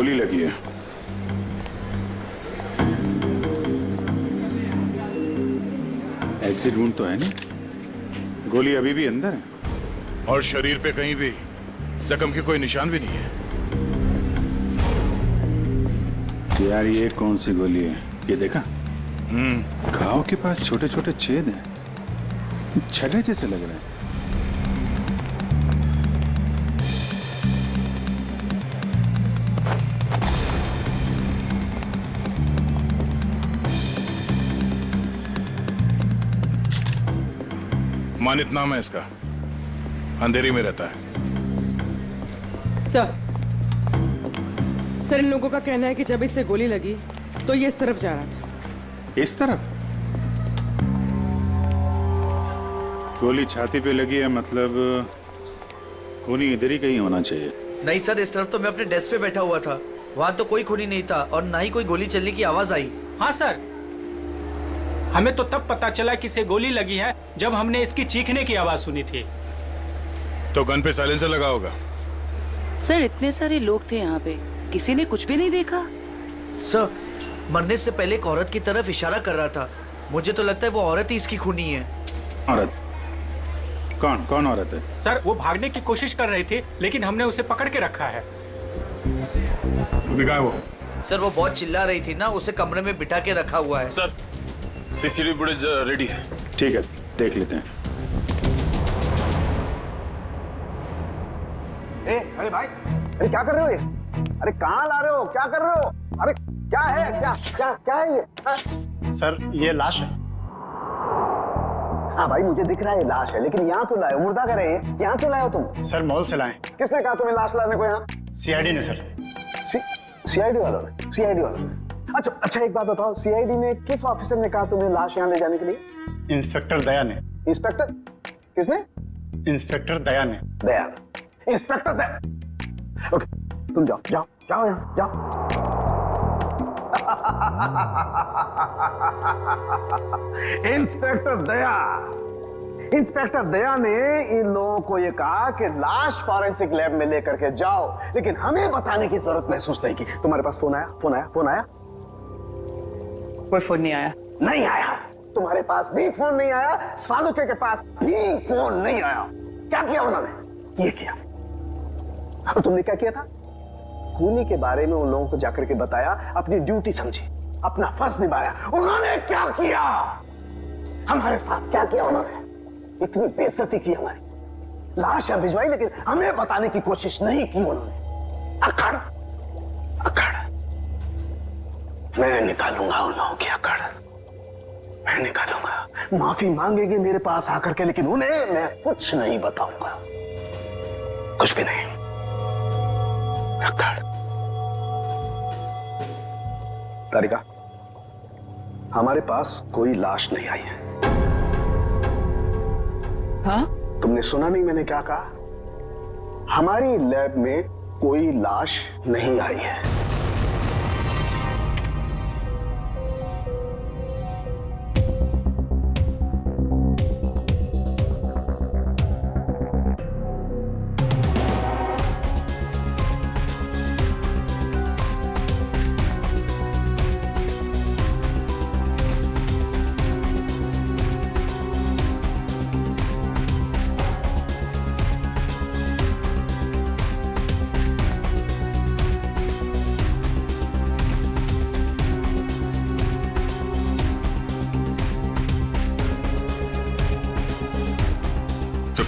गोली लगी है। एग्जिट वुंड तो है नहीं, गोली अभी भी अंदर है। और शरीर पे कहीं भी जख्म के कोई निशान भी नहीं है। यार ये कौन सी गोली है, ये देखा? घाव के पास छोटे छोटे छेद हैं, छले जैसे लग रहे हैं। मानित नाम है इसका, अंधेरी में रहता है। सर इन लोगों का कहना है कि जब इससे गोली लगी तो ये इस तरफ जा रहा था। इस तरफ? गोली छाती पे लगी है, मतलब खूनी इधर ही कहीं होना चाहिए। नहीं सर, इस तरफ तो मैं अपने डेस्क पे बैठा हुआ था, वहां तो कोई खूनी नहीं था और ना ही कोई गोली चलने की आवाज आई। हाँ सर, हमें तो तब पता चला कि इसे गोली लगी है जब हमने इसकी चीखने की आवाज सुनी थी। तो गन पे साइलेंसर लगा होगा। सर इतने सारे लोग थे यहाँ पे, किसी ने कुछ भी नहीं देखा। सर मरने से पहले एक औरत की तरफ इशारा कर रहा था, मुझे तो लगता है वो औरत ही इसकी खूनी है। औरत? कौन कौन औरत है? सर वो भागने की कोशिश कर रही थी लेकिन हमने उसे पकड़ के रखा है। वो सर वो बहुत चिल्ला रही थी ना, उसे कमरे में बिठा के रखा हुआ है। सर सीसीटीवी फुटेज रेडी है। ठीक है, देख लेते हैं। अरे भाई, अरे क्या कर रहे हो ये? अरे कहाँ ला रहे हो, क्या कर रहे हो? अरे क्या है, क्या क्या क्या है ये? सर ये लाश है। हाँ भाई मुझे दिख रहा है ये लाश है, लेकिन यहाँ क्यों लाए हो? मुर्दा कर रहे हैं, यहाँ क्यों लाए हो तुम? सर मॉल से लाए। किसने कहा तुम्हें लाश लाने को यहाँ? सीआईडी ने सर। सीआईडी वालों ने? सीआईडी वालों ने? अच्छा एक बात बताओ, सीआईडी में किस ऑफिसर ने कहा तुम्हें लाश यहाँ ले जाने के लिए? इंस्पेक्टर दया ने। इंस्पेक्टर? किसने? इंस्पेक्टर दया ने। दया? इंस्पेक्टर दया? ओके, तुम जाओ जाओ जाओ यहाँ से, जाओ। इंस्पेक्टर दया, इंस्पेक्टर दया ने इन लोगों को ये कहा कि लाश फॉरेंसिक लैब में लेकर के जाओ, लेकिन हमें बताने की जरूरत महसूस नहीं की। तुम्हारे पास फोन आया? फोन आया? फोन आया? कोई फोन नहीं आया। नहीं आया? तुम्हारे पास भी फोन नहीं आया, सालुके के पास भी फोन नहीं आया। क्या किया उन्होंने? ये किया। और तुमने क्या किया था? खूनी के बारे में उन लोगों को जाकर के बताया, अपनी ड्यूटी समझी, अपना फर्ज निभाया। उन्होंने क्या किया? हमारे साथ क्या किया उन्होंने? इतनी बेइज्जती की हमारी, लाश यहाँ भिजवाई लेकिन हमें बताने की कोशिश नहीं की उन्होंने। अकड़ अकड़, मैं निकालूंगा उन लोगों की अकड़, मैं निकालूंगा। माफी मांगेगी मेरे पास आकर के, लेकिन उन्हें मैं कुछ नहीं बताऊंगा, कुछ भी नहीं। अकड़। तारिका, हमारे पास कोई लाश नहीं आई है। हाँ? तुमने सुना नहीं मैंने क्या कहा? हमारी लैब में कोई लाश नहीं आई है।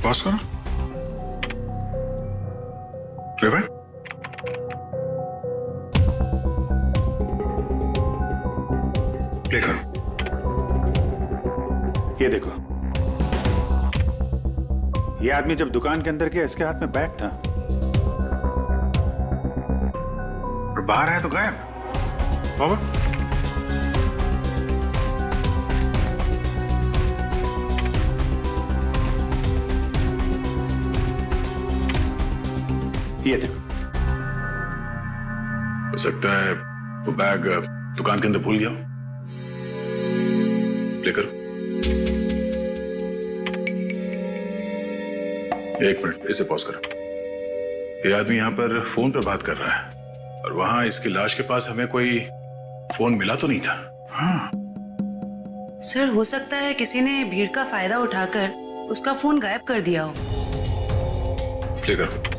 पॉज करो। रिवर्ट। प्ले करो। ये देखो, ये आदमी जब दुकान के अंदर गया इसके हाथ में बैग था और बाहर आया तो गायब। फॉरवर्ड। ये देखो, हो सकता है वो बैग दुकान के अंदर भूल गया। प्ले करो। एक मिनट, इसे पॉज करो। ये आदमी यहां पर फोन पर बात कर रहा है और और वहां इसकी लाश के पास हमें कोई फोन मिला तो नहीं था। सर हो सकता है किसी ने भीड़ का फायदा उठाकर उसका फोन गायब कर दिया हो। प्ले करो।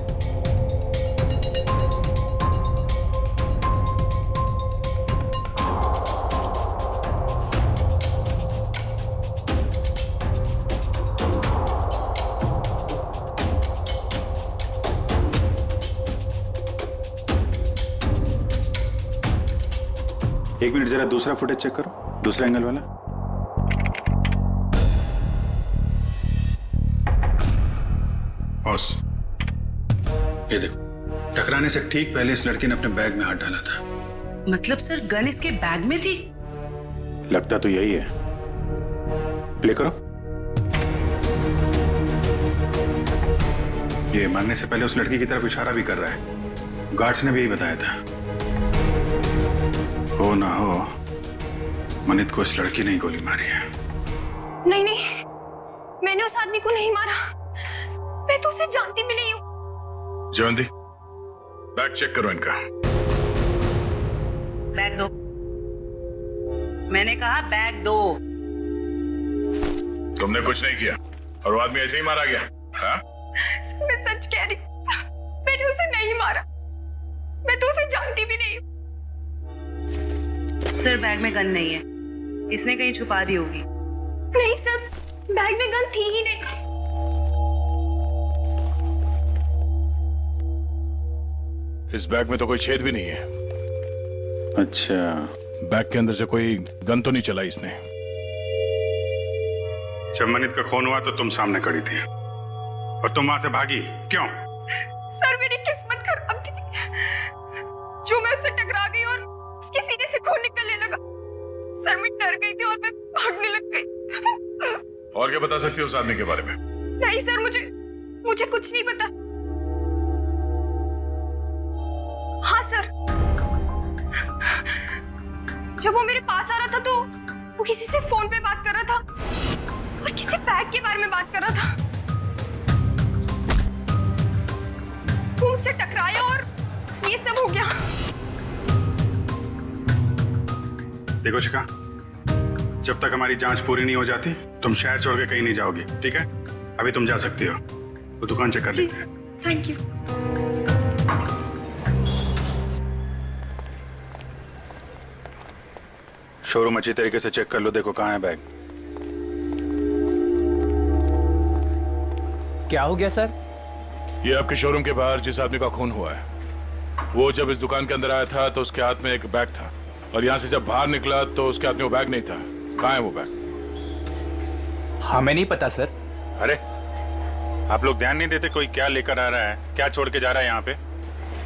एक मिनट जरा दूसरा फुटेज चेक करो, दूसरा एंगल वाला। बॉस ये देखो, टकराने से ठीक पहले इस लड़की ने अपने बैग में हाथ डाला था। मतलब सर गन इसके बैग में थी? लगता तो यही है। प्ले करो। ये मारने से पहले उस लड़की की तरफ इशारा भी कर रहा है। गार्ड्स ने भी यही बताया था। हो ना हो मनित को इस लड़की ने ही गोली मारी है। नहीं नहीं, मैंने उस आदमी को नहीं मारा। मैं तो उसे जानती भी नहीं हूँ। जयवंती, बैग चेक करो इनका। बैग दो। मैंने कहा बैग दो। तुमने कुछ नहीं किया और वो आदमी ऐसे ही मारा गया। हाँ? मैं सच कह रही हूँ, मैंने उसे नहीं मारा। मैं तो उसे जानती भी नहीं हूँ। सर बैग में गन नहीं है, इसने कहीं छुपा दी होगी। नहीं सर, बैग में गन थी ही नहीं। इस बैग में तो कोई छेद भी नहीं है। अच्छा, बैग के अंदर से कोई गन तो नहीं चलाई इसने। जब मनित का खून हुआ तो तुम सामने खड़ी थी और तुम वहां से भागी क्यों? सर मेरी किस्मत खराब थी, जो मैं उससे टकरा गई और उसके सीने से खून निकलने लगा। सर मैं डर गई थी और मैं भागने लग गई। और क्या बता सकती हो उस आदमी के बारे में? नहीं सर, मुझे कुछ नहीं पता। हाँ सर, जब वो मेरे पास आ रहा था तो वो किसी से फोन पे बात कर रहा था और किसी बैग के बारे में बात कर रहा था। वो मुझसे टकराया और ये सब हो गया। देखो शिखा, जब तक हमारी जांच पूरी नहीं हो जाती तुम शहर छोड़ के कहीं नहीं जाओगी, ठीक है? अभी तुम जा सकती हो, वो दुकान चेक कर लेते हैं। Thank you. शोरूम अच्छी तरीके से चेक कर लो, देखो कहाँ है बैग। क्या हो गया सर? ये आपके शोरूम के बाहर जिस आदमी का खून हुआ है, वो जब इस दुकान के अंदर आया था तो उसके हाथ में एक बैग था और यहाँ से जब बाहर निकला तो उसके हाथ में वो बैग नहीं था। कहाँ है वो बैग? हमें नहीं पता सर। अरे आप लोग ध्यान नहीं देते कोई क्या लेकर आ रहा है, क्या छोड़ के जा रहा है यहाँ पे?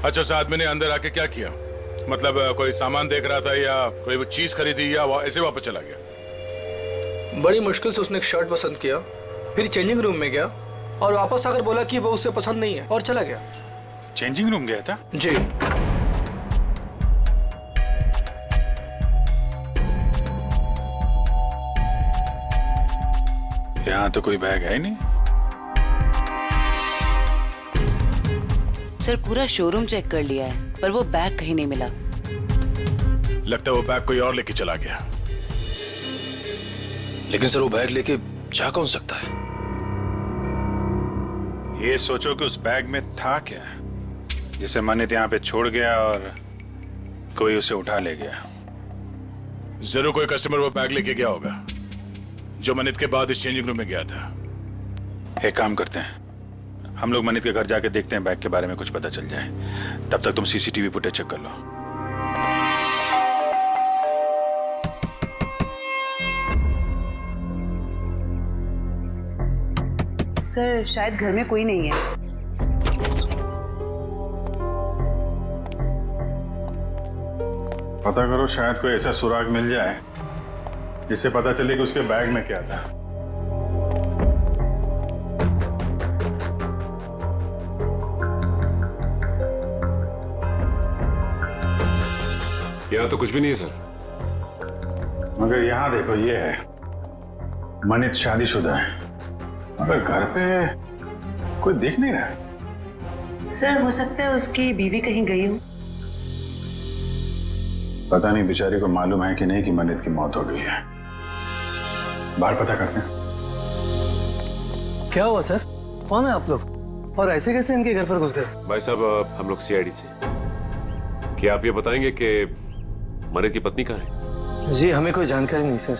अच्छा, उस आदमी ने अंदर आके क्या किया? मतलब कोई सामान देख रहा था या कोई वो चीज खरीदी या ऐसे वापस चला गया? बड़ी मुश्किल से उसने एक शर्ट पसंद किया, फिर चेंजिंग रूम में गया और वापस आकर बोला कि वो उसे पसंद नहीं है और चला गया। चेंजिंग रूम गया था? जी। यहाँ तो कोई बैग है ही नहीं। सर पूरा शोरूम चेक कर लिया है पर वो बैग कहीं नहीं मिला। लगता है वो बैग कोई और लेके चला गया। लेकिन सर वो बैग लेके जा कौन सकता है? ये सोचो कि उस बैग में था क्या जिसे मनित यहाँ पे छोड़ गया और कोई उसे उठा ले गया। जरूर कोई कस्टमर वो बैग लेके गया होगा जो मनित के बाद इस चेंजिंग रूम में गया था। एक काम करते हैं, हम लोग मनित के घर जाके देखते हैं, बैग के बारे में कुछ पता चल जाए। तब तक तुम सीसीटीवी फुटेज चेक कर लो। सर शायद घर में कोई नहीं है। पता करो, शायद कोई ऐसा सुराग मिल जाए जिससे पता चले कि उसके बैग में क्या था। यहाँ तो कुछ भी नहीं है सर। मगर यहाँ देखो, ये है मनित शादीशुदा है, मगर घर पे कोई देख नहीं रहा है। सर हो सकता है उसकी बीवी कहीं गई हो। पता नहीं बेचारी को मालूम है कि नहीं कि मनित की मौत हो गई है। बाहर पता करते हैं। क्या हुआ सर? कौन है आप लोग और ऐसे कैसे इनके घर पर घुस गए? भाई साहब हम लोग सीआईडी से। क्या आप ये बताएंगे कि मनित की पत्नी कहाँ है? जी हमें कोई जानकारी नहीं सर।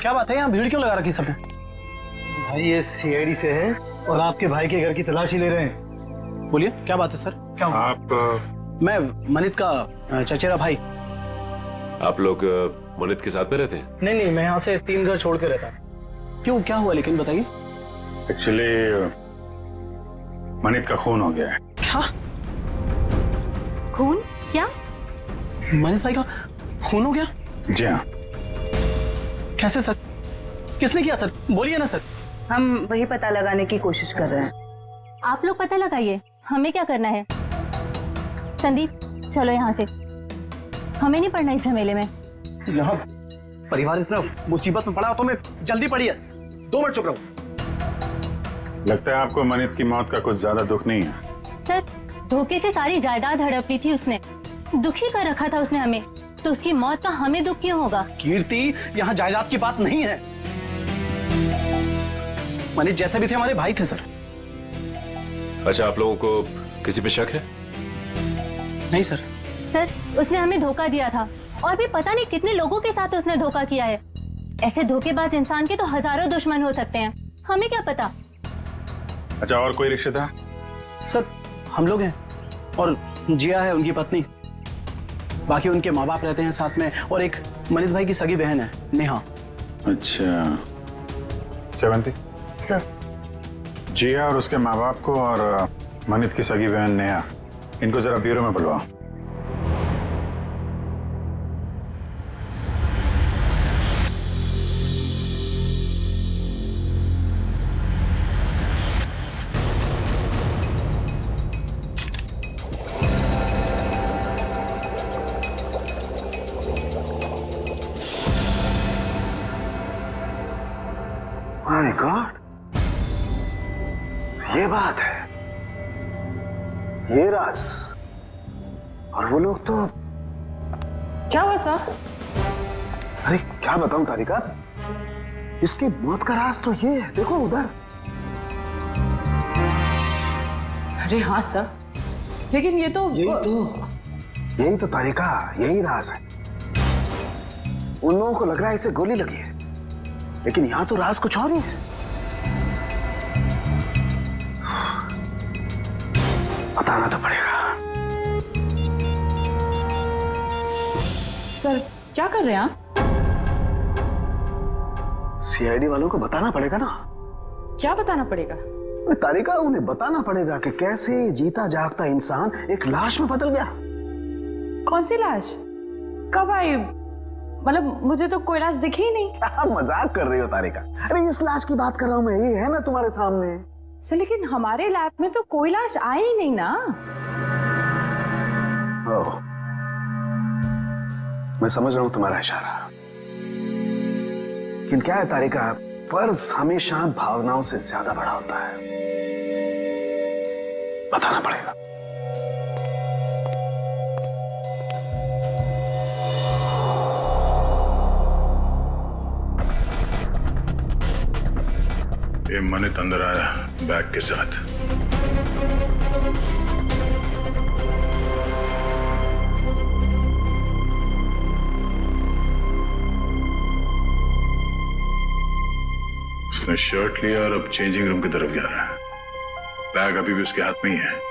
क्या बात है, यहाँ भीड़ क्यों लगा रखी सबने? भाई ये सीआईडी से हैं और आपके भाई के घर की तलाशी ले रहे हैं। बोलिए क्या बात है सर, क्या हुआ? आप मैं मनित का चचेरा भाई। आप लोग मनित के साथ में रहते हैं? नहीं मैं यहाँ से 3 घर छोड़ के रहता हूँ। क्यों, क्या हुआ लेकिन बताइए। एक्चुअली मनित का खून हो गया है। क्या? खून? क्या? मनित भाई का खून हो गया? जी हाँ। कैसे सर, किसने किया सर, बोलिए ना सर। हम वही पता लगाने की कोशिश कर रहे हैं। आप लोग पता लगाइए, हमें क्या करना है। संदीप चलो यहाँ से, हमें नहीं पड़ना इस झमेले में। यहाँ परिवार इतना मुसीबत में पड़ा हो तो मैं जल्दी पड़िए। 2 मिनट चुप रहो। लगता है आपको मनित की मौत का कुछ ज्यादा दुख नहीं है। सर धोखे से सारी जायदाद हड़प ली थी उसने, दुखी कर रखा था उसने हमें, तो उसकी मौत का हमें दुख क्यों होगा? कीर्ति, यहाँ जायदाद की बात नहीं है। मनीष जैसे भी थे हमारे भाई थे सर। अच्छा, आप लोगों को किसी पे शक है? नहीं सर। सर उसने हमें धोखा दिया था और भी पता नहीं कितने लोगों के साथ उसने धोखा किया है। ऐसे धोखेबाज इंसान के तो हजारों दुश्मन हो सकते हैं, हमें क्या पता। अच्छा, और कोई रिश्तेदार? सर हम लोग हैं और जिया है उनकी पत्नी, बाकी उनके माँ बाप रहते हैं साथ में, और एक मनीष भाई की सगी बहन है नेहा। अच्छा श्रवंती सर जिया और उसके माँ बाप को और मनित की सगी बहन नेहा, इनको जरा ब्यूरो में बुलवाओ। माय गॉड, ये बात है, ये राज। और वो लोग तो क्या हुआ सर? अरे क्या बताऊं तारिका, इसकी मौत का राज तो ये है, देखो उधर। अरे हाँ सर, लेकिन ये तो यही तो तारिका, यही राज है। उन लोगों को लग रहा है इसे गोली लगी है, लेकिन यहां तो राज कुछ और ही है। बताना तो पड़ेगा। सर क्या कर रहे हैं आप? सीआईडी वालों को बताना पड़ेगा ना। क्या बताना पड़ेगा? तारिका, उन्हें बताना पड़ेगा कि कैसे जीता जागता इंसान एक लाश में बदल गया। कौन सी लाश? कब आई? मतलब मुझे तो कोई लाश दिखी ही नहीं। मजाक कर रही हो तारिका? अरे इस लाश की बात कर रहा हूं मैं, ये है ना तुम्हारे सामने। सर लेकिन हमारे लैब में तो कोई लाश आई ही नहीं ना। ओह, मैं समझ रहा हूं तुम्हारा इशारा, लेकिन क्या है तारिका, फर्ज हमेशा भावनाओं से ज्यादा बड़ा होता है। बताना पड़ेगा। ये मनित अंदर आया बैग के साथ। उसने शर्ट लिया और अब चेंजिंग रूम की तरफ जा रहा है। बैग अभी भी उसके हाथ में ही है।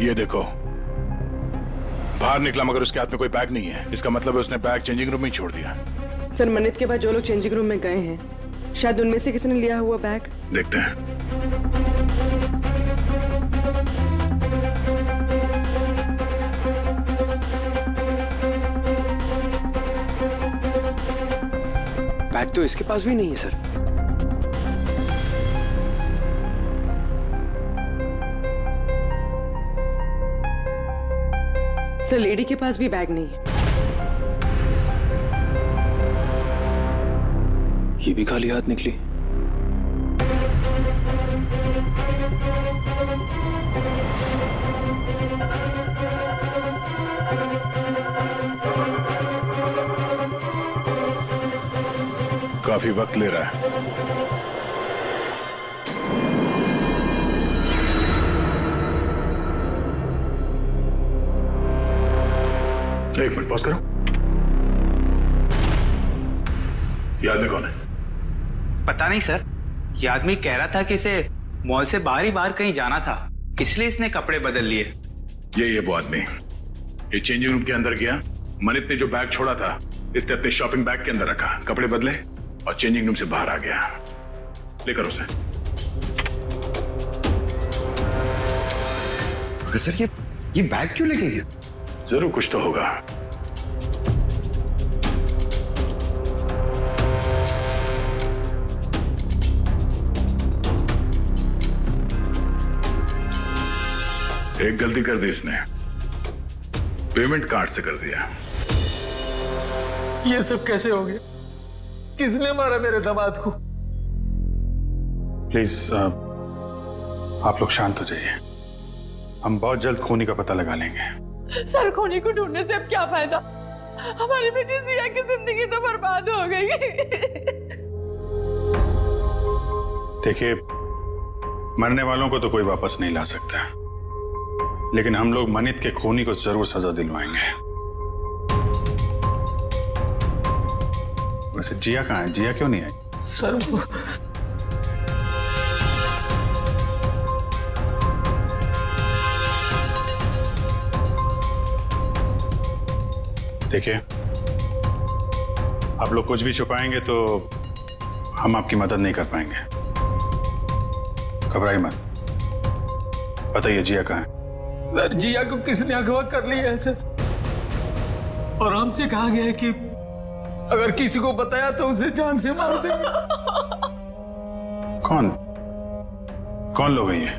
ये देखो, बाहर निकला मगर उसके हाथ में कोई बैग नहीं है। इसका मतलब है उसने बैग चेंजिंग रूम में ही छोड़ दिया। सर मनित के बाद जो लोग चेंजिंग रूम में गए हैं, शायद उनमें से किसी ने लिया हुआ बैग। देखते हैं। बैग तो इसके पास भी नहीं है सर। सर लेडी के पास भी बैग नहीं है। ये भी खाली हाथ निकली। काफी वक्त ले रहा है। एक मिनट पॉज करो। ये आदमी कौन है? पता नहीं सर, ये आदमी कह रहा था कि इसे मॉल से बाहर ही बाहर कहीं जाना था, इसलिए इसने कपड़े बदल लिए। ये वो आदमी। ये चेंजिंग रूम के अंदर गया, मनित ने जो बैग छोड़ा था इसने अपने शॉपिंग बैग के अंदर रखा, कपड़े बदले और चेंजिंग रूम से बाहर आ गया। लेकर उसे। सर ये बैग क्यों लेके गया? जरूर कुछ तो होगा। एक गलती कर दी इसने, पेमेंट कार्ड से कर दिया। ये सब कैसे हो गया? किसने मारा मेरे दामाद को? प्लीज आप लोग शांत हो जाइए, हम बहुत जल्द खूनी का पता लगा लेंगे। सर खूनी को ढूंढने से अब क्या फायदा? हमारी बेटी जिया की जिंदगी तो बर्बाद हो गई। देखिए, मरने वालों को तो कोई वापस नहीं ला सकता, लेकिन हम लोग मनित के खूनी को जरूर सजा दिलवाएंगे। वैसे जिया कहाँ है? जिया क्यों नहीं आई? सर देखिए, आप लोग कुछ भी छुपाएंगे तो हम आपकी मदद नहीं कर पाएंगे। घबराइए मत, बताइए जिया कहाँ है? सर जिया को किसने अगवा कर लिया है सर, और हमसे कहा गया है कि अगर किसी को बताया तो उसे जान से मार देंगे। कौन लोग हैं ये?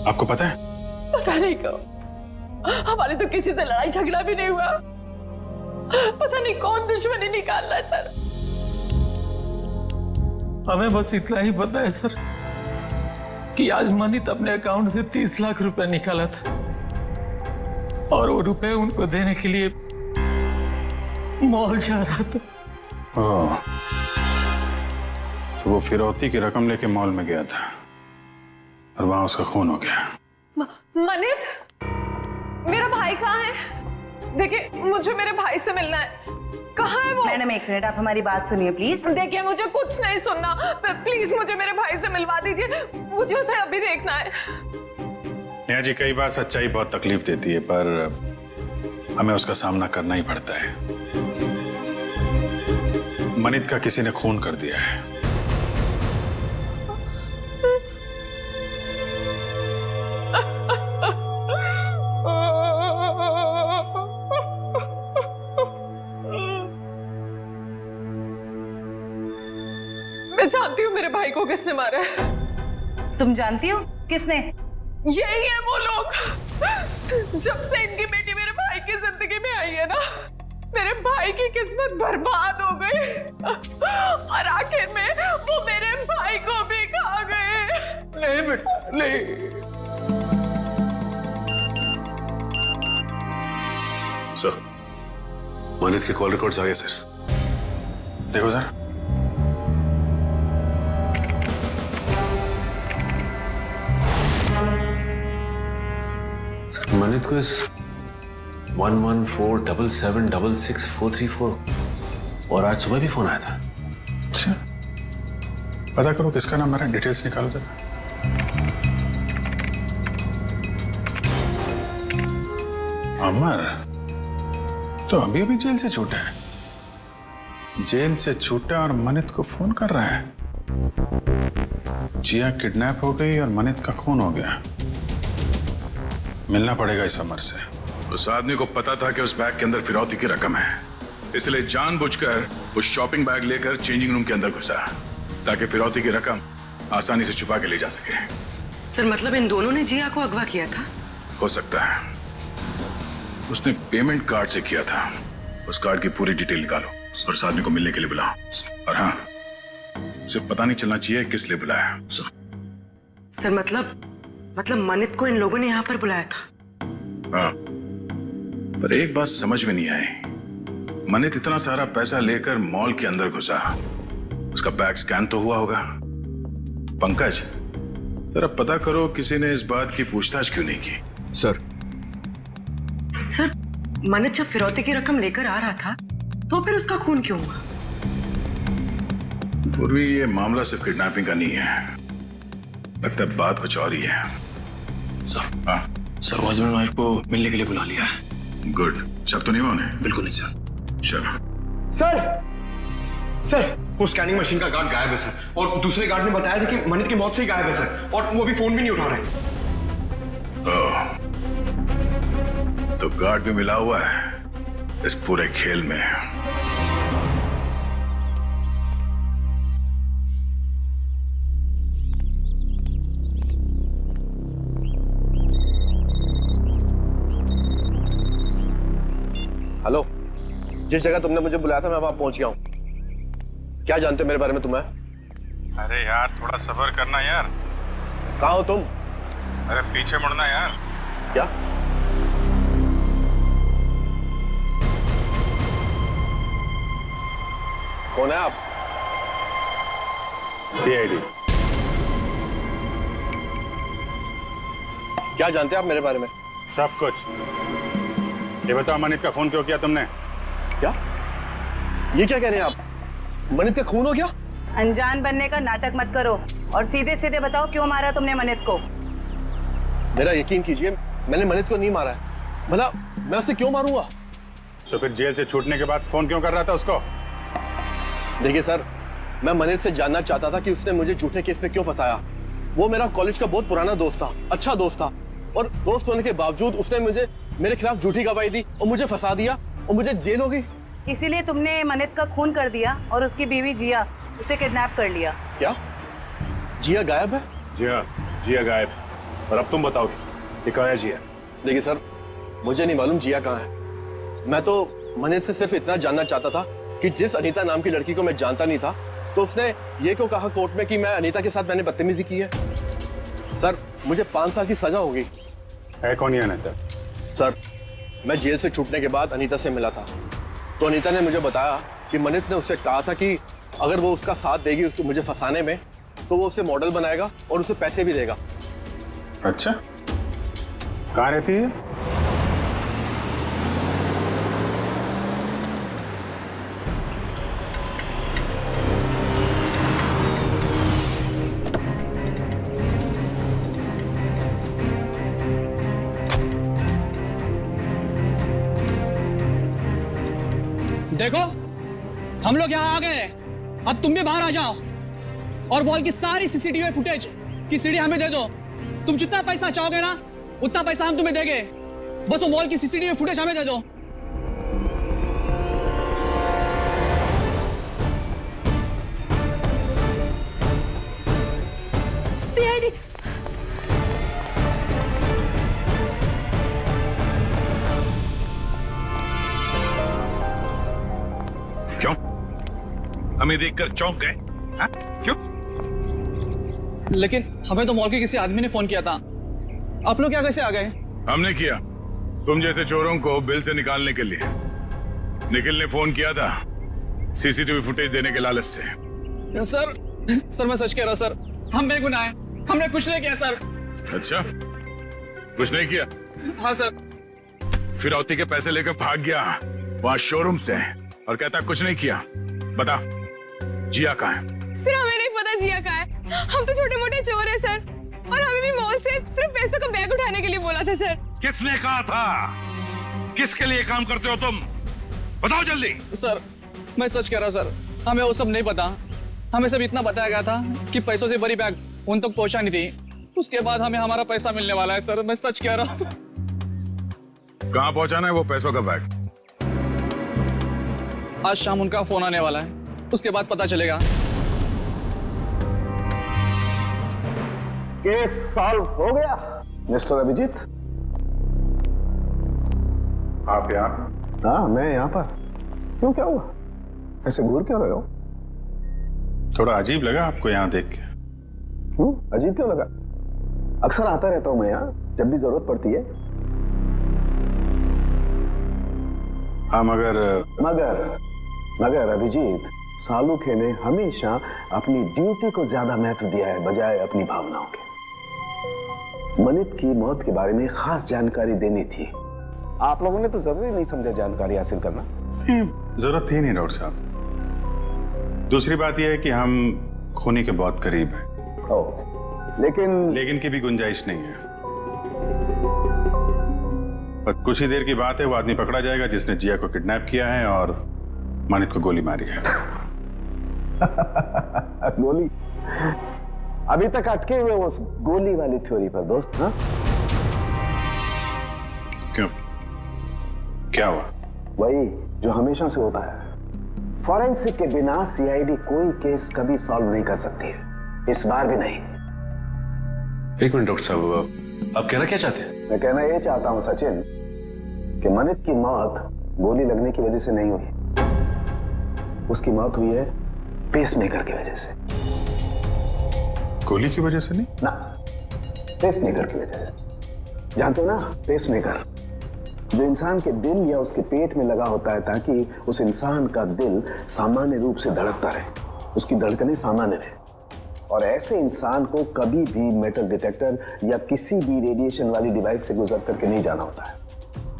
आपको पता है? पता नहीं कहो, हमारे तो किसी से लड़ाई झगड़ा भी नहीं हुआ। पता नहीं कौन दुश्मनी निकाल रहा है सर। हमें बस इतना ही पता है सर कि आज मनित अपने अकाउंट से 30 लाख रुपए निकाला था, और वो रुपए उनको देने के लिए मॉल जा रहा था। ओह, तो वो फिरौती की रकम लेके मॉल में गया था और वहां उसका खून हो गया। मनित, मेरा भाई कहाँ है? देखिए, मुझे मेरे भाई से मिलना है। कहाँ है वो? मैडम एक मिनट, आप हमारी बात सुनिए प्लीज। देखिए, मुझे कुछ नहीं सुनना, प्लीज मुझे मेरे भाई से मिलवा दीजिए, मुझे उसे अभी देखना है। नेहा जी, कई बार सच्चाई बहुत तकलीफ देती है, पर हमें उसका सामना करना ही पड़ता है। मनित का किसी ने खून कर दिया है। मैं जानती हूँ मेरे भाई को किसने मारा है। तुम जानती हो किसने? यही है वो लोग। जब से इनकी बेटी मेरे भाई की जिंदगी में आई है ना, मेरे भाई की किस्मत बर्बाद हो गई, और आखिर में वो मेरे भाई को भी खा गए। नहीं बेटा नहीं। सर, मनित के कॉल रिकॉर्ड्स आ गए सर। देखो सर, मनित को इस 1147766434 और आज सुबह भी फोन आया था। अच्छा, पता करो किसका नंबर है, डिटेल्स निकालो जरा। अमर तो अभी अभी जेल से छूटा है। जेल से छूटा और मनित को फोन कर रहा है। जिया किडनैप हो गई और मनित का खून हो गया। मिलना पड़ेगा इस अमर से। उस आदमी को पता था कि उस बैग के अंदर फिरौती की रकम है, इसलिए जानबूझकर उस शॉपिंग बैग लेकर चेंजिंग रूम के अंदर घुसा, ताकि फिरौती की रकम आसानी से छुपा के ले जा सके। सर मतलब इन दोनों ने जिया को अगवा किया था? हो सकता है, उसने पेमेंट कार्ड से किया था। उस कार्ड की पूरी डिटेल निकालो और उस आदमी को मिलने के लिए बुलाओ। और हाँ, उसे पता नहीं चलना चाहिए किस लिए बुलाया। सर मतलब मनित को इन लोगों ने यहाँ पर बुलाया था। हाँ, पर एक बात समझ में नहीं आई। मनित इतना सारा पैसा लेकर मॉल के अंदर घुसा, उसका बैग स्कैन तो हुआ होगा। पंकज, जरा पता करो किसी ने इस बात की पूछताछ क्यों नहीं की। सर मनित जब फिरौती की रकम लेकर आ रहा था तो फिर उसका खून क्यों हुआ? पूर्वी, ये मामला सिर्फ किडनैपिंग का नहीं है, लगता है बात कुछ और ही है। सर, हाँ सर वो हस्बैंड वाइफ को मिलने के लिए बुला लिया है। गुड, शक तो नहीं हुआ उन्हें? बिल्कुल नहीं सर। चलो। सर वो स्कैनिंग मशीन का गार्ड गायब है सर, और दूसरे गार्ड ने बताया था कि मनित की मौत से ही गायब है सर, और वो अभी फोन भी नहीं उठा रहे। तो गार्ड भी मिला हुआ है इस पूरे खेल में। हेलो, जिस जगह तुमने मुझे बुलाया था मैं वहां पहुंच गया हूं। क्या जानते हो मेरे बारे में तुम्हें? अरे यार थोड़ा सब्र करना यार। कहाँ हो तुम? अरे पीछे मुड़ना यार। क्या? कौन है आप? सीआईडी। क्या जानते हैं आप मेरे बारे में? सब कुछ। ये बताओ, मनित का खून क्यों किया तुमने? क्या? ये क्या कह रहे हैं आप? मनित का खून हो गया? अनजान बनने का नाटक मत करो और सीधे सीधे बताओ क्यों मारा तुमने मनित को। मेरा यकीन कीजिए, मैंने मनित को नहीं मारा है। भला मैं उसे क्यों मारूंगा? तो फिर जेल से छूटने के बाद फोन क्यों कर रहा था उसको? देखिए सर, मैं मनित से जानना चाहता था कि उसने मुझे झूठे केस में क्यों फंसाया। वो मेरा कॉलेज का बहुत पुराना दोस्त था, अच्छा दोस्त था, और दोस्त होने के बावजूद उसने मुझे मेरे खिलाफ झूठी गवाही दी और मुझे फंसा दिया और मुझे जेल हो गई। इसीलिए तुमने मनित का खून कर दिया और उसकी बीवी जिया उसे किडनैप कर लिया। क्या? जिया गायब है? जी हाँ, जिया गायब। और अब तुम बताओगे ये कहाँ है जिया? देखिए सर, मुझे नहीं मालूम जिया कहाँ है। मैं तो मनित से सिर्फ इतना जानना चाहता था कि जिस अनीता नाम की लड़की को मैं जानता नहीं था, तो उसने ये क्यों कहा कोर्ट में कि मैं अनीता के साथ मैंने बदतमीजी की है। सर, मुझे 5 साल की सजा होगी। है कौन ये अनीता? सर, मैं जेल से छूटने के बाद अनीता से मिला था, तो अनीता ने मुझे बताया कि मनित ने उससे कहा था कि अगर वो उसका साथ देगी उसको मुझे फंसाने में, तो वो उसे मॉडल बनाएगा और उसे पैसे भी देगा। अच्छा, कहाँ रहती है? देखो, हम लोग यहाँ आ गए, अब तुम भी बाहर आ जाओ और मॉल की सारी सीसीटीवी फुटेज की सीडी हमें दे दो। तुम जितना पैसा चाहोगे ना उतना पैसा हम तुम्हें देंगे, बस वो मॉल की सीसीटीवी फुटेज हमें दे दो। सीआईडी। क्यों? हमें देखकर चौंक गए? हाँ? क्यों? लेकिन हमें तो मॉल के किसी आदमी ने फोन किया था, आप लोग क्या कैसे आ गए? हमने किया, तुम जैसे चोरों को बिल से निकालने के लिए। निखिल ने फोन किया था सीसीटीवी फुटेज देने के लालच से। सर मैं सच कह रहा हूँ सर, हम बेगुनाह हैं, हमने कुछ नहीं किया सर। अच्छा, कुछ नहीं किया? हाँ सर। फिरौती के पैसे लेकर भाग गया वहां शोरूम से और कहता कुछ नहीं किया। बता, जिया कहाँ है? सर हमें नहीं पता जिया कहाँ है, हम तो छोटे मोटे चोर हैं सर, और हमें भी मॉल से सिर्फ पैसों का बैग उठाने के लिए बोला था सर। किसने कहा था? किसके लिए काम करते हो तुम? बताओ जल्दी। सर मैं सच कह रहा हूँ सर, हमें वो सब नहीं पता। हमें सब इतना बताया गया था कि पैसों से बड़ी बैग उन तक पहुंचानी थी, उसके बाद हमें हमारा पैसा मिलने वाला है। सर मैं सच कह रहा हूँ। कहाँ पहुंचाना है वो पैसों का बैग? आज शाम उनका फोन आने वाला है, उसके बाद पता चलेगा। केस सॉल्व हो गया मिस्टर अभिजीत। आप यहाँ? हाँ, मैं यहाँ पर। क्यों, क्या हुआ? ऐसे घूर क्यों रहे हो? थोड़ा अजीब लगा आपको यहाँ देख के? अजीब क्यों लगा? अक्सर आता रहता हूं मैं यहाँ जब भी जरूरत पड़ती है। हाँ मगर अभिजीत, सालुखे ने हमेशा अपनी ड्यूटी को ज्यादा महत्व दिया है बजाय अपनी भावनाओं के। मनित की मौत के बारे में खास जानकारी देनी थी। आप लोगों ने तो जरूरी नहीं समझा जानकारी हासिल करना। जरूरत थी नहीं डॉक्टर साहब। दूसरी बात यह है कि हम खूनी के बहुत करीब हैं। लेकिन की भी गुंजाइश नहीं है। पर कुछ ही देर की बात है, वो आदमी पकड़ा जाएगा जिसने जिया को किडनैप किया है और मानित को गोली मारी है। गोली? अभी तक अटके हुए उस गोली वाली थ्योरी पर दोस्त। हाँ, क्यों? क्या हुआ? वही जो हमेशा से होता है। फॉरेंसिक के बिना सीआईडी कोई केस कभी सॉल्व नहीं कर सकती है, इस बार भी नहीं। एक मिनट डॉक्टर साहब, आप कहना क्या चाहते हैं? मैं कहना ये चाहता हूं सचिन कि मनित की मौत गोली लगने की वजह से नहीं हुई। उसकी मौत हुई है पेसमेकर की वजह से। गोली की वजह से नहीं? ना, पेसमेकर की वजह से। जानते हो ना, पेसमेकर जो इंसान के दिल या उसके पेट में लगा होता है ताकि उस इंसान का दिल सामान्य रूप से धड़कता रहे, उसकी धड़कनें सामान्य रहे। और ऐसे इंसान को कभी भी मेटल डिटेक्टर या किसी भी रेडिएशन वाली डिवाइस से गुजर करके नहीं जाना होता है,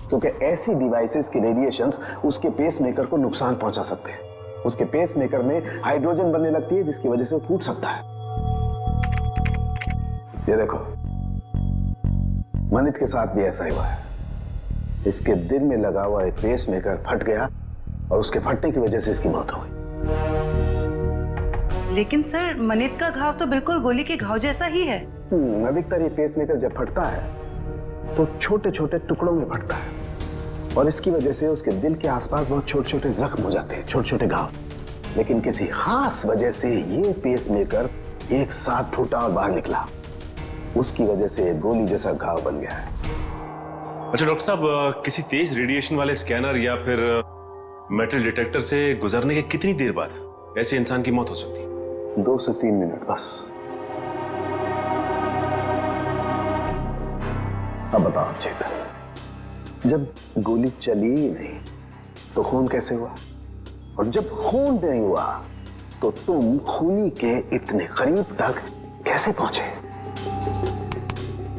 क्योंकि ऐसी डिवाइसेस की रेडिएशंस उसके पेसमेकर को नुकसान पहुंचा सकते हैं। उसके पेसमेकर में हाइड्रोजन बनने लगती है जिसकी वजह से वो फूट सकता है। ये देखो, मनित के साथ भी ऐसा ही हुआ है। इसके दिल में लगा हुआ एक पेसमेकर फट गया और उसके फटने की वजह से इसकी मौत हो गई। लेकिन सर, मनित का घाव तो बिल्कुल गोली के घाव जैसा ही है। अधिकतर ये पेसमेकर जब फटता है तो छोटे छोटे टुकड़ों में फटता है और इसकी वजह से उसके दिल के आसपास बहुत छोटे छोटे जख्म हो जाते हैं, छोटे छोटे घाव। लेकिन किसी खास वजह से ये पेसमेकर एक साथ फूटा और बाहर निकला, उसकी वजह से गोली जैसा घाव बन गया है। अच्छा डॉक्टर साहब, किसी तेज रेडिएशन वाले स्कैनर या फिर मेटल डिटेक्टर से गुजरने के कितनी देर बाद ऐसे इंसान की मौत हो सकती है? 2 से 3 मिनट बस। अब बताओ चेतन, जब गोली चली ही नहीं तो खून कैसे हुआ? और जब खून नहीं हुआ तो तुम खूनी के इतने करीब तक कैसे पहुंचे?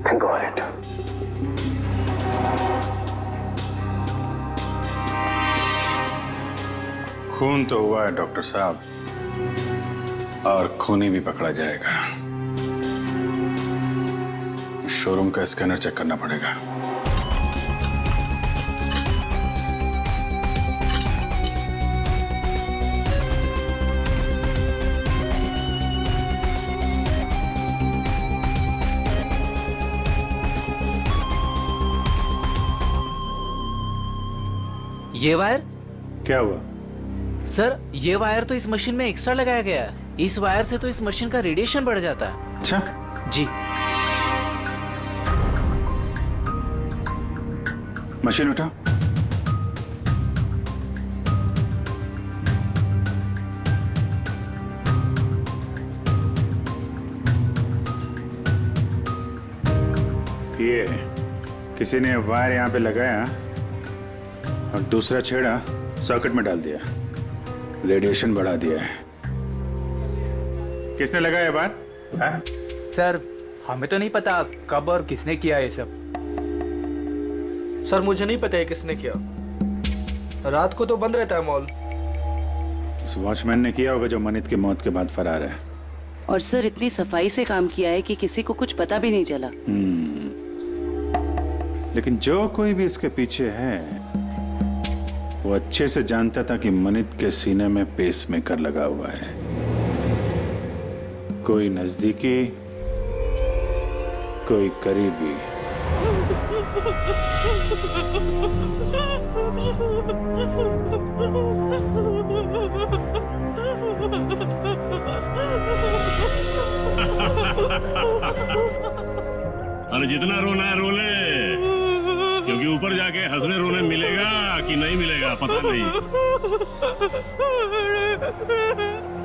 Think of it. खून तो हुआ है डॉक्टर साहब, और खूनी भी पकड़ा जाएगा। शोरूम का स्कैनर चेक करना पड़ेगा। ये वायर? क्या हुआ? सर, ये वायर तो इस मशीन में एक्स्ट्रा लगाया गया है। इस वायर से तो इस मशीन का रेडिएशन बढ़ जाता है। अच्छा जी। मशीन उठा। ये किसी ने वायर यहाँ पे लगाया और दूसरा छेड़ा सर्किट में डाल दिया, रेडिएशन बढ़ा दिया है। किसने लगाया बात? सर, हमें तो नहीं पता कब और किसने किया ये सब। सर, मुझे नहीं पता है किसने किया। रात को तो बंद रहता है मॉल। उस वॉचमैन ने किया होगा जो मनित की मौत के बाद फरार है। और सर, इतनी सफाई से काम किया है कि किसी को कुछ पता भी नहीं चला। लेकिन जो कोई भी इसके पीछे है वो अच्छे से जानता था कि मनित के सीने में पेसमेकर लगा हुआ है। कोई नजदीकी, कोई करीबी। अरे जितना रोना है रो ले, क्योंकि ऊपर जाके हंसने रोने मिलेगा कि नहीं मिलेगा पता नहीं।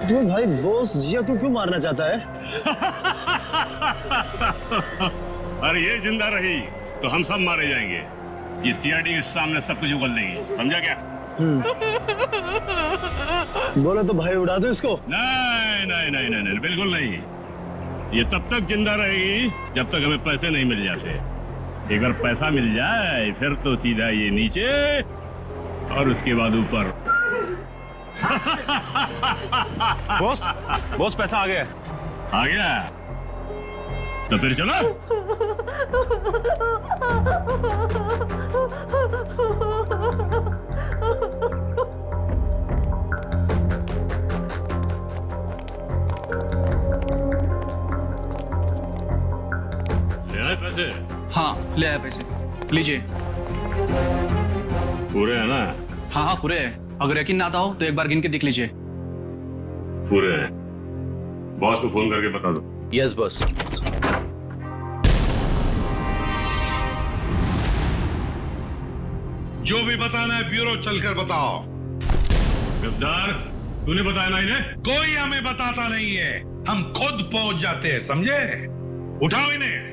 तुम्हें भाई बॉस जिया को क्यों मारना चाहता है? अरे ये जिंदा रही तो हम सब मारे जाएंगे। ये सीआईडी के सामने सब कुछ उगल देगी, समझा क्या? बोले तो भाई उड़ा दो इसको। नहीं नहीं नहीं नहीं नहीं, बिल्कुल नहीं। ये तब तक जिंदा रहेगी जब तक हमें पैसे नहीं मिल जाते। एक बार पैसा मिल जाए फिर तो सीधा ये नीचे और उसके बाद ऊपर। बॉस पैसा आ गया। आ गया तो फिर चलो। ले आए पैसे? हाँ ले आया पैसे, लीजिए। पूरे है ना? हाँ हाँ पूरे है। अगर यकीन ना आता हो तो एक बार गिन के देख लीजिए। पूरे हैं। बॉस को फोन करके बता दो। Yes boss. जो भी बताना है ब्यूरो चलकर बताओ। गद्दार, तूने बताया ना इन्हें? कोई हमें बताता नहीं है, हम खुद पहुंच जाते हैं, समझे? उठाओ इन्हें।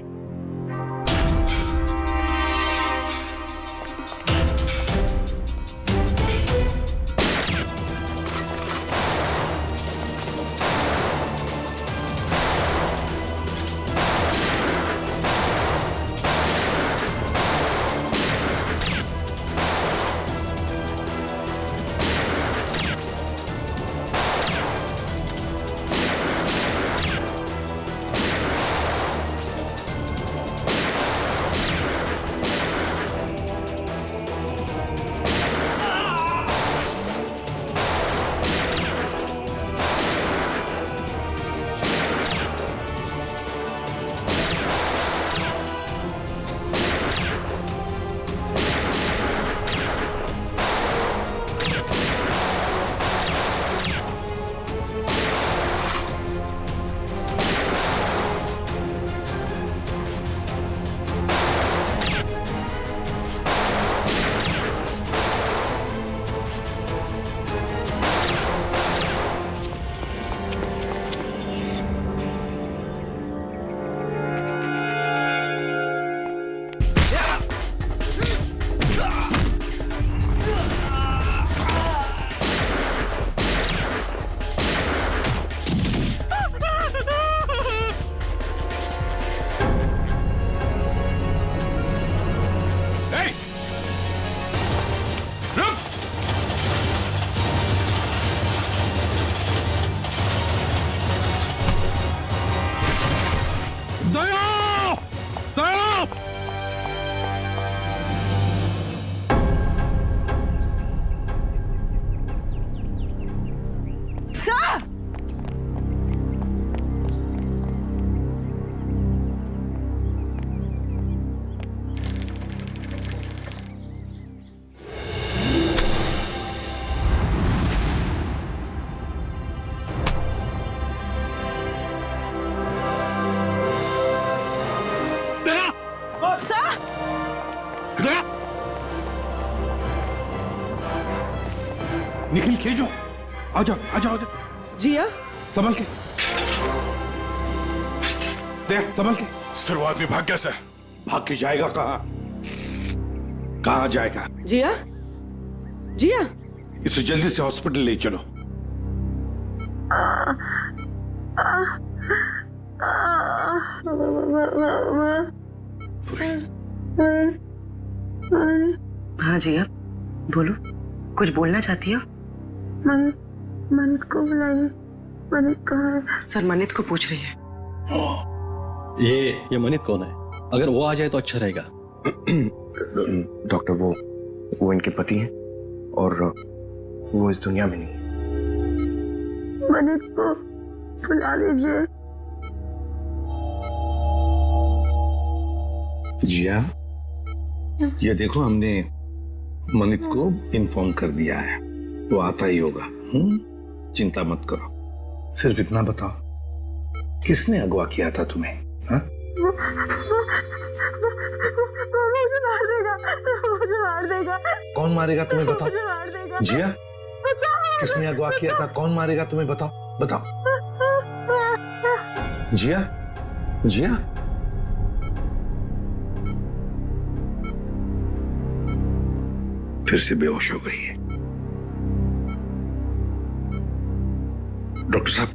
निखिल खेजो, आ जाओ आ जाओ। जिया संभल के देख, संभल के। शुरुआत में भाग गया सर। भाग के जाएगा कहाँ जाएगा? जिया जिया इसे जल्दी से हॉस्पिटल ले चलो। हाँ जिया बोलो, कुछ बोलना चाहती हो? मनित को बुलाइए। मनित कहाँ है? सर मनित को पूछ रही है। ये मनित कौन है? अगर वो आ जाए तो अच्छा रहेगा। डॉक्टर वो इनके पति हैं और वो इस दुनिया में नहीं। मनित को बुला लीजिए। जिया, ये देखो हमने मनित को इन्फॉर्म कर दिया है, वो आता ही होगा। चिंता मत करो। सिर्फ इतना बताओ, किसने अगवा किया था तुम्हें? हाँ? वो मुझे मार देगा, मुझे मार देगा। कौन मारेगा तुम्हें बताओ? मुझे मार देगा। जिया, किसने अगवा किया था? कौन मारेगा तुम्हें बताओ? बताओ। जिया, जिया, फिर से बेहोश हो गई है। डॉक्टर साहब,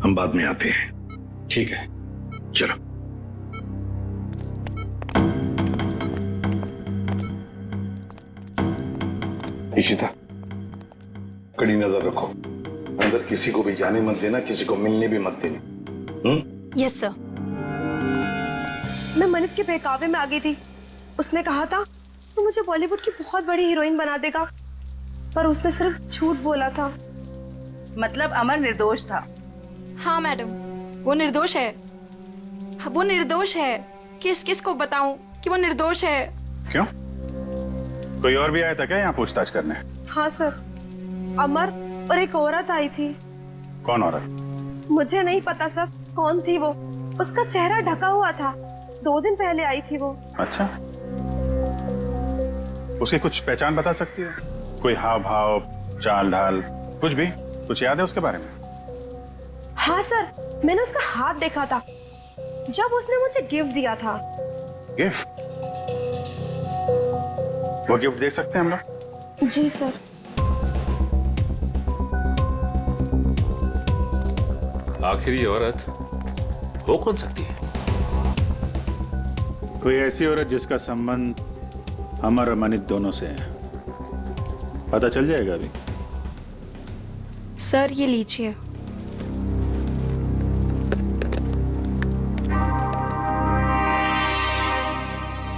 हम बाद में आते हैं। ठीक है, चलो। इशिता, कड़ी नजर रखो। अंदर किसी को भी जाने मत देना, किसी को मिलने भी मत देना। Yes sir. मैं मनित के बहकावे में आ गई थी। उसने कहा था तो मुझे बॉलीवुड की बहुत बड़ी हीरोइन बना देगा, पर उसने सिर्फ झूठ बोला था। मतलब अमर निर्दोष था? हाँ मैडम, वो निर्दोष है। वो निर्दोष है। किस को बताऊं कि वो निर्दोष है? क्यों? कोई और भी आया था क्या यहाँ पूछताछ करने? हाँ सर, अमर और एक औरत आई थी। कौन औरत? मुझे नहीं पता सर कौन थी वो। उसका चेहरा ढका हुआ था। 2 दिन पहले आई थी वो। अच्छा, उसकी कुछ पहचान बता सकती है? कोई हाव भाव, चाल ढाल, कुछ भी? कुछ याद है उसके बारे में? हाँ सर, मैंने उसका हाथ देखा था जब उसने मुझे गिफ्ट दिया था। गिफ्ट? वो गिफ्ट दे सकते हैं हम लोग? जी सर। आखिर ये औरत हो कौन सकती है? कोई ऐसी औरत जिसका संबंध अमर और मनित दोनों से है। पता चल जाएगा अभी। सर ये लीजिए।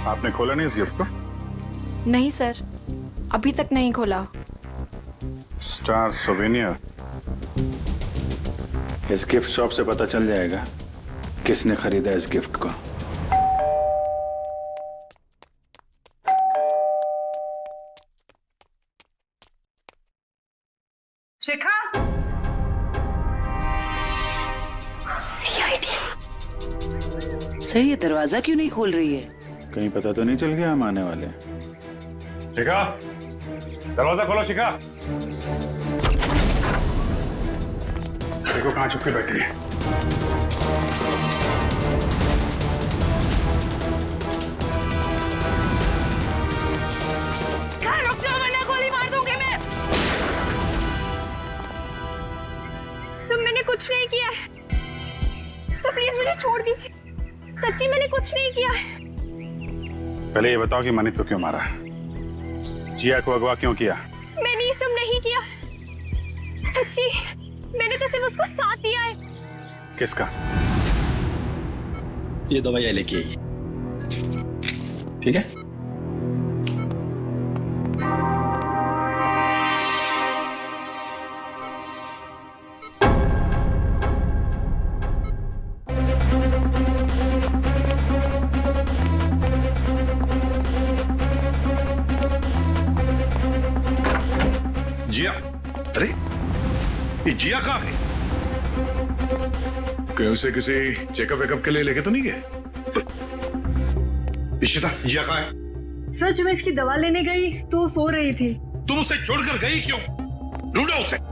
आपने खोला नहीं इस गिफ्ट को? नहीं सर, अभी तक नहीं खोला। Star souvenir. इस गिफ्ट शॉप से पता चल जाएगा किसने खरीदा इस गिफ्ट को। शिखा, सर ये दरवाजा क्यों नहीं खोल रही है? कहीं पता तो नहीं चल गया हम आने वाले? शिखा, दरवाजा खोलो शिखा। देखो कहाँ छुप के बैठी है। रुक जाओ वरना गोली मार दूंगी मैं। सब मैंने कुछ नहीं किया है। सब प्लीज मुझे छोड़ दीजिए। सच्ची मैंने कुछ नहीं किया है। पहले ये बताओ कि मनित को क्यों मारा? जिया को अगवा क्यों किया? मैंने ये सब नहीं किया। सच्ची मैंने तो सिर्फ उसको साथ दिया है। किसका? ये दवाइयाँ लेके आई, ठीक है? जिया, अरे ये जिया कहाँ है? कहीं उसे किसी चेकअप वेकअप के लिए लेके तो नहीं गए? इशिता, जिया कहाँ है? सर जब मैं इसकी दवा लेने गई तो सो रही थी। तुम उसे छोड़कर गई क्यों? ढूंढो उसे।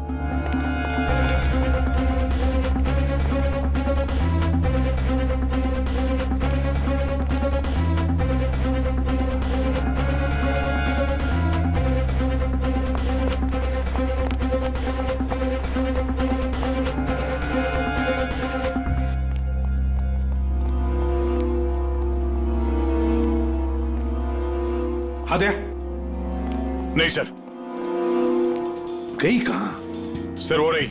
हाँ दया। नहीं सर। गई कहां? सर हो रही।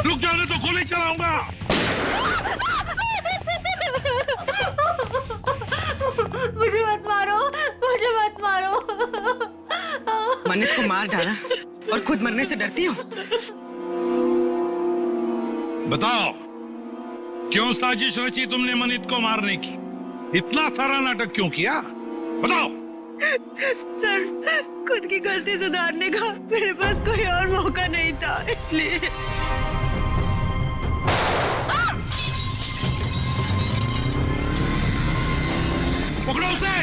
रुक जाने तो गोली चलाऊंगा। मुझे मत मारो, मुझे मत मारो। मनित को मार डाला और खुद मरने से डरती हो? बताओ, क्यों साजिश रची तुमने मनित को मारने की? इतना सारा नाटक क्यों किया? बताओ। सर खुद की गलती सुधारने का मेरे पास कोई और मौका नहीं था, इसलिए। पकड़ो उसे।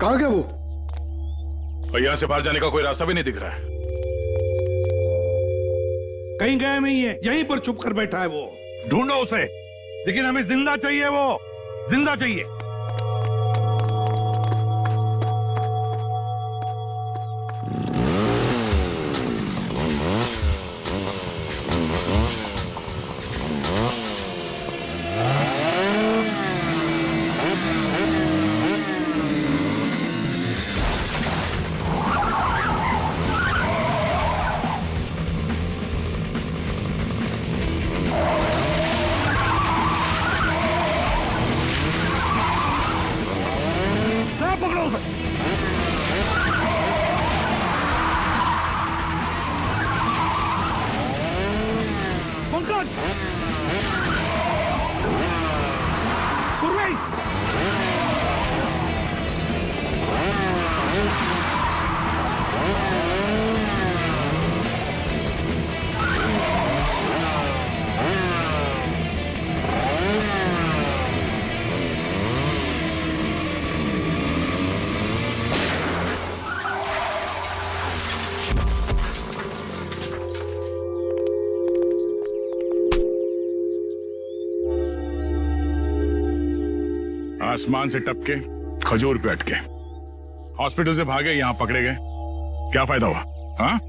कहाँ गया वो? और यहाँ से बाहर जाने का कोई रास्ता भी नहीं दिख रहा है। कहीं गया नहीं है, यहीं पर छुप कर बैठा है वो। ढूंढो उसे, लेकिन हमें जिंदा चाहिए, वो जिंदा चाहिए। आसमान से टपके खजूर पे अटके, हॉस्पिटल से भागे, यहां पकड़े गए, क्या फायदा हुआ? हाँ?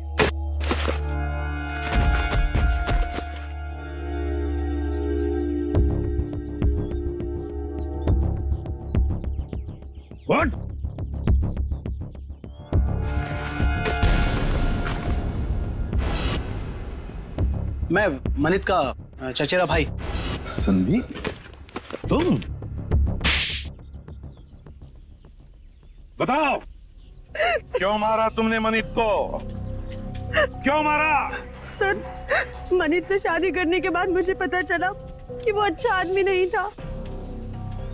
What? मैं मनित का चचेरा भाई। संदीप, तुम बताओ, क्यों मारा तुमने मनित को? क्यों मारा? सर, मनित से शादी करने के बाद मुझे पता चला कि वो अच्छा आदमी नहीं था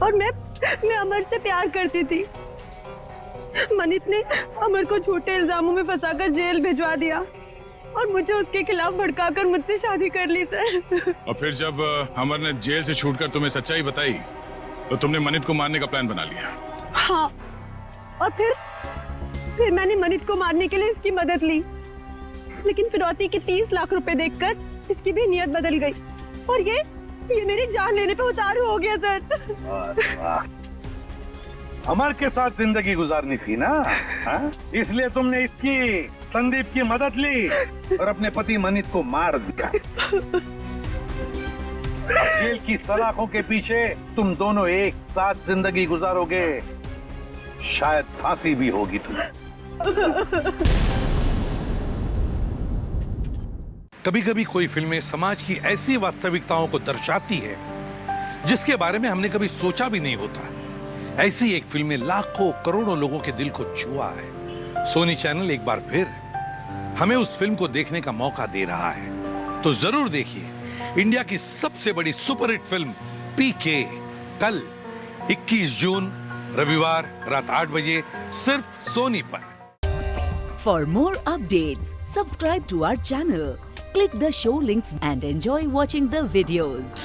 और मैं अमर से प्यार करती थी। मनित ने अमर को झूठे इल्जामों में फंसाकर जेल भिजवा दिया और मुझे उसके खिलाफ भड़काकर मुझसे शादी कर ली सर। और फिर जब अमर ने जेल से छूटकर तुम्हें सच्चाई बताई तो तुमने मनित को मारने का प्लान बना लिया। हाँ, और फिर मैंने मनित को मारने के लिए इसकी मदद ली, लेकिन फिरौती के 30 लाख रुपए देखकर इसकी भी नियत बदल गई और ये मेरी जान लेने पे उतारू हो गया सर। अमर के साथ जिंदगी गुजारनी थी ना, हाँ? इसलिए तुमने इसकी, संदीप की मदद ली और अपने पति मनित को मार दिया। जेल की सलाखों के पीछे तुम दोनों एक साथ जिंदगी गुजारोगे, शायद फांसी भी होगी तुम्हें। कभी कभी कोई फिल्में समाज की ऐसी वास्तविकताओं को दर्शाती है जिसके बारे में हमने कभी सोचा भी नहीं होता। ऐसी एक फिल्म लाखों करोड़ों लोगों के दिल को छुआ है। सोनी चैनल एक बार फिर हमें उस फिल्म को देखने का मौका दे रहा है, तो जरूर देखिए इंडिया की सबसे बड़ी सुपरहिट फिल्म पीके, कल 21 जून रविवार रात 8 बजे सिर्फ सोनी पर। For more updates, subscribe to our channel, click the show links and enjoy watching the videos.